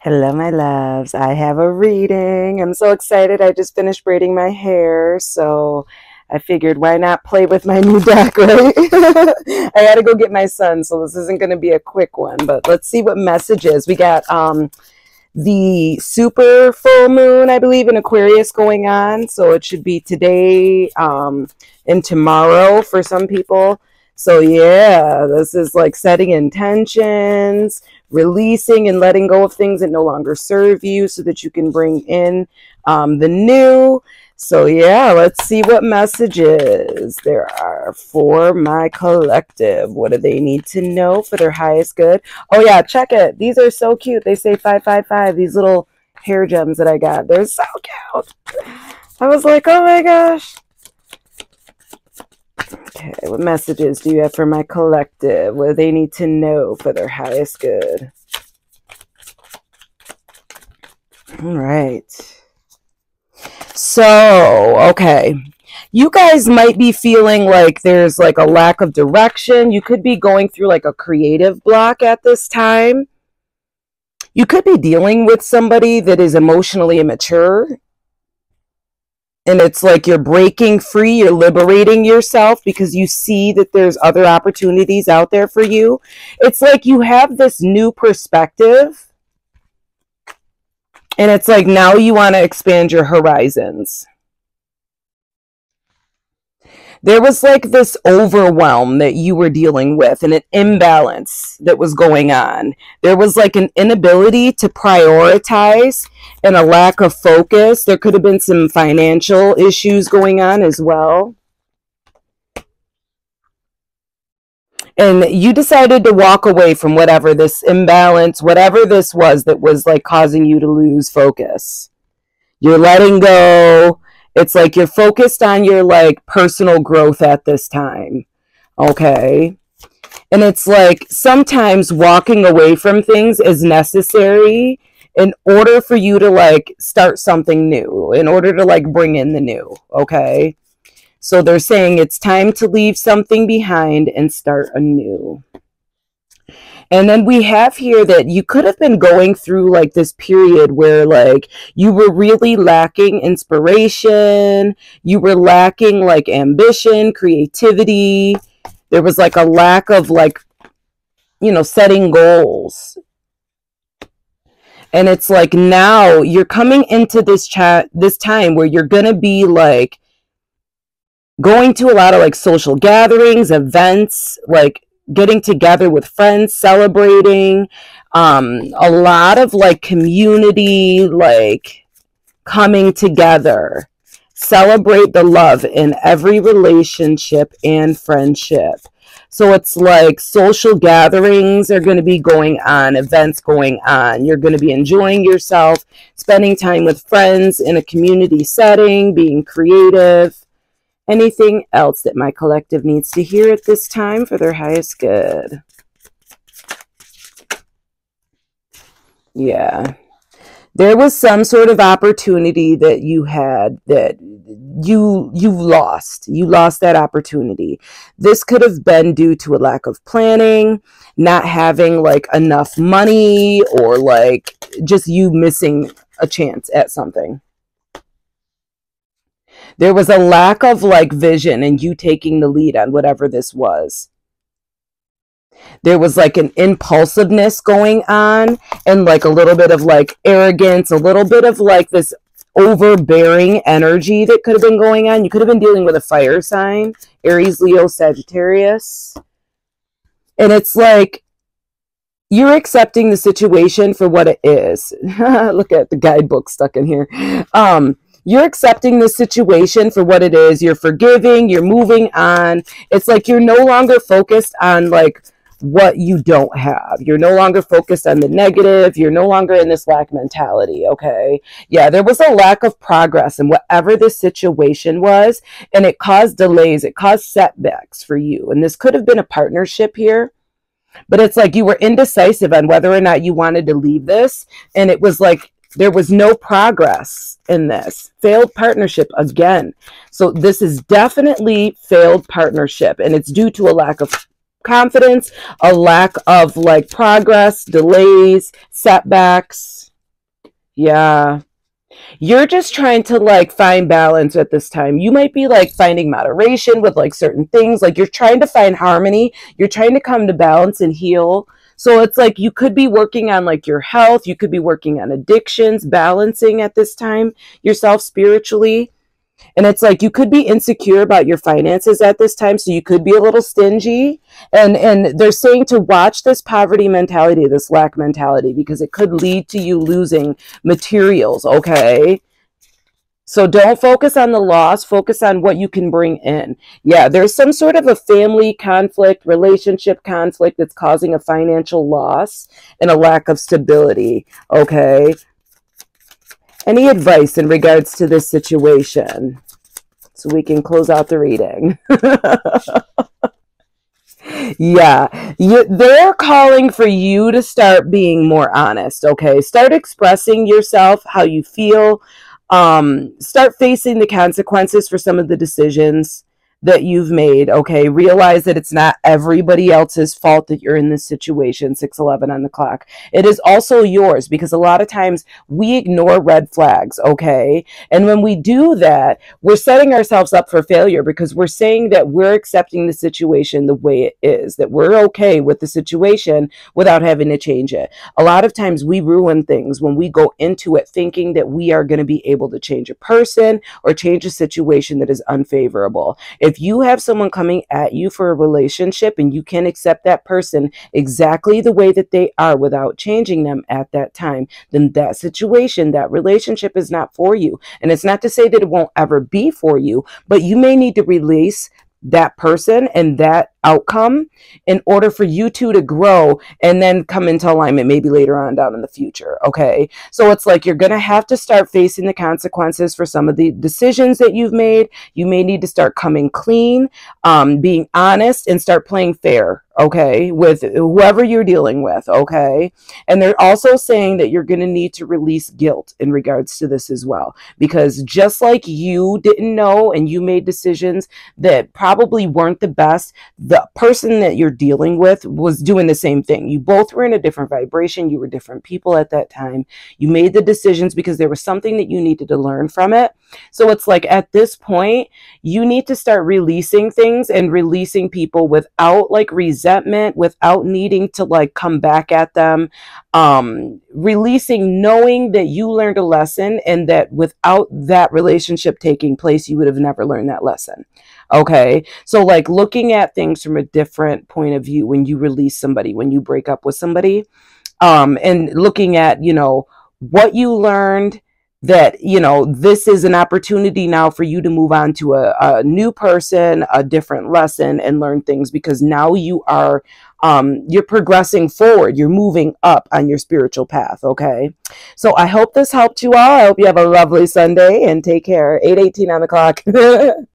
Hello, my loves. I have a reading. I'm so excited. I just finished braiding my hair, so I figured why not play with my new deck, right? I had to go get my son, so this isn't going to be a quick one, but let's see what messages. We got the super full moon, I believe, in Aquarius going on, so it should be today and tomorrow for some people. So yeah, this is like setting intentions, releasing and letting go of things that no longer serve you so that you can bring in the new. So yeah, let's see what messages there are for my collective. What do they need to know for their highest good? Oh yeah, check it. These are so cute. They say 555. These little hair gems that I got. They're so cute. I was like, oh my gosh. Okay, what messages do you have for my collective? What do they need to know for their highest good? All right. So, okay. You guys might be feeling like there's like a lack of direction. You could be going through like a creative block at this time. You could be dealing with somebody that is emotionally immature. And it's like you're breaking free, you're liberating yourself because you see that there's other opportunities out there for you. It's like you have this new perspective. And it's like now you want to expand your horizons. There was like this overwhelm that you were dealing with and an imbalance that was going on. There was like an inability to prioritize and a lack of focus. There could have been some financial issues going on as well. And you decided to walk away from whatever this imbalance, whatever this was that was like causing you to lose focus. You're letting go. It's like you're focused on your like personal growth at this time. Okay. And it's like sometimes walking away from things is necessary in order for you to like start something new, in order to like bring in the new. Okay. So they're saying it's time to leave something behind and start anew. And then we have here that you could have been going through like this period where like you were really lacking inspiration, you were lacking like ambition, creativity. There was like a lack of like, you know, setting goals. And it's like now you're coming into this time where you're going to be like going to a lot of like social gatherings, events, like getting together with friends, celebrating, a lot of like community, like coming together. Celebrate the love in every relationship and friendship. So it's like social gatherings are going to be going on, events going on. You're going to be enjoying yourself, spending time with friends in a community setting, being creative. Anything else that my collective needs to hear at this time for their highest good? Yeah. There was some sort of opportunity that you had that you lost. You lost that opportunity. This could have been due to a lack of planning, not having like enough money, or like just you missing a chance at something. There was a lack of like vision and you taking the lead on whatever this was. There was like an impulsiveness going on and like a little bit of like arrogance, a little bit of like this overbearing energy that could have been going on. You could have been dealing with a fire sign, Aries, Leo, Sagittarius. And it's like you're accepting the situation for what it is. Look at the guidebook stuck in here. You're accepting the situation for what it is. You're forgiving. You're moving on. It's like you're no longer focused on like what you don't have. You're no longer focused on the negative. You're no longer in this lack mentality. Okay. Yeah, there was a lack of progress in whatever this situation was, and it caused delays. It caused setbacks for you. And this could have been a partnership here, but it's like you were indecisive on whether or not you wanted to leave this. And it was like there was no progress in this. Failed partnership again. So this is definitely failed partnership, and it's due to a lack of confidence, a lack of like progress, delays, setbacks. Yeah. You're just trying to like find balance at this time. You might be like finding moderation with like certain things. Like you're trying to find harmony. You're trying to come to balance and heal. So it's like you could be working on like your health. You could be working on addictions, balancing at this time yourself spiritually. And it's like you could be insecure about your finances at this time, so you could be a little stingy. And they're saying to watch this poverty mentality, this lack mentality, because it could lead to you losing materials, okay? So don't focus on the loss, focus on what you can bring in. Yeah, there's some sort of a family conflict, relationship conflict that's causing a financial loss and a lack of stability, okay? Any advice in regards to this situation so we can close out the reading? Yeah, they're calling for you to start being more honest, okay? Start expressing yourself, how you feel. Start facing the consequences for some of the decisions that you've made, okay? Realize that it's not everybody else's fault that you're in this situation, 6:11 on the clock. It is also yours, because a lot of times we ignore red flags, okay? And when we do that, we're setting ourselves up for failure, because we're saying that we're accepting the situation the way it is, that we're okay with the situation without having to change it. A lot of times we ruin things when we go into it thinking that we are going to be able to change a person or change a situation that is unfavorable. If you have someone coming at you for a relationship and you can accept that person exactly the way that they are without changing them at that time, then that situation, that relationship is not for you. And it's not to say that it won't ever be for you, but you may need to release that person and that outcome in order for you two to grow and then come into alignment maybe later on down in the future, okay? So it's like you're going to have to start facing the consequences for some of the decisions that you've made. You may need to start coming clean, being honest, and start playing fair, okay, with whoever you're dealing with, okay? And they're also saying that you're going to need to release guilt in regards to this as well, because just like you didn't know and you made decisions that probably weren't the best, the person that you're dealing with was doing the same thing. You both were in a different vibration. You were different people at that time. You made the decisions because there was something that you needed to learn from it. So it's like at this point, you need to start releasing things and releasing people without like resentment, without needing to like come back at them. Releasing, knowing that you learned a lesson and that without that relationship taking place, you would have never learned that lesson. Okay. So like looking at things from a different point of view when you release somebody, when you break up with somebody, and looking at, you know, what you learned, that, you know, this is an opportunity now for you to move on to a new person, a different lesson, and learn things, because now you are, you're progressing forward. You're moving up on your spiritual path. Okay. So I hope this helped you all. I hope you have a lovely Sunday and take care. 8:18 on the clock.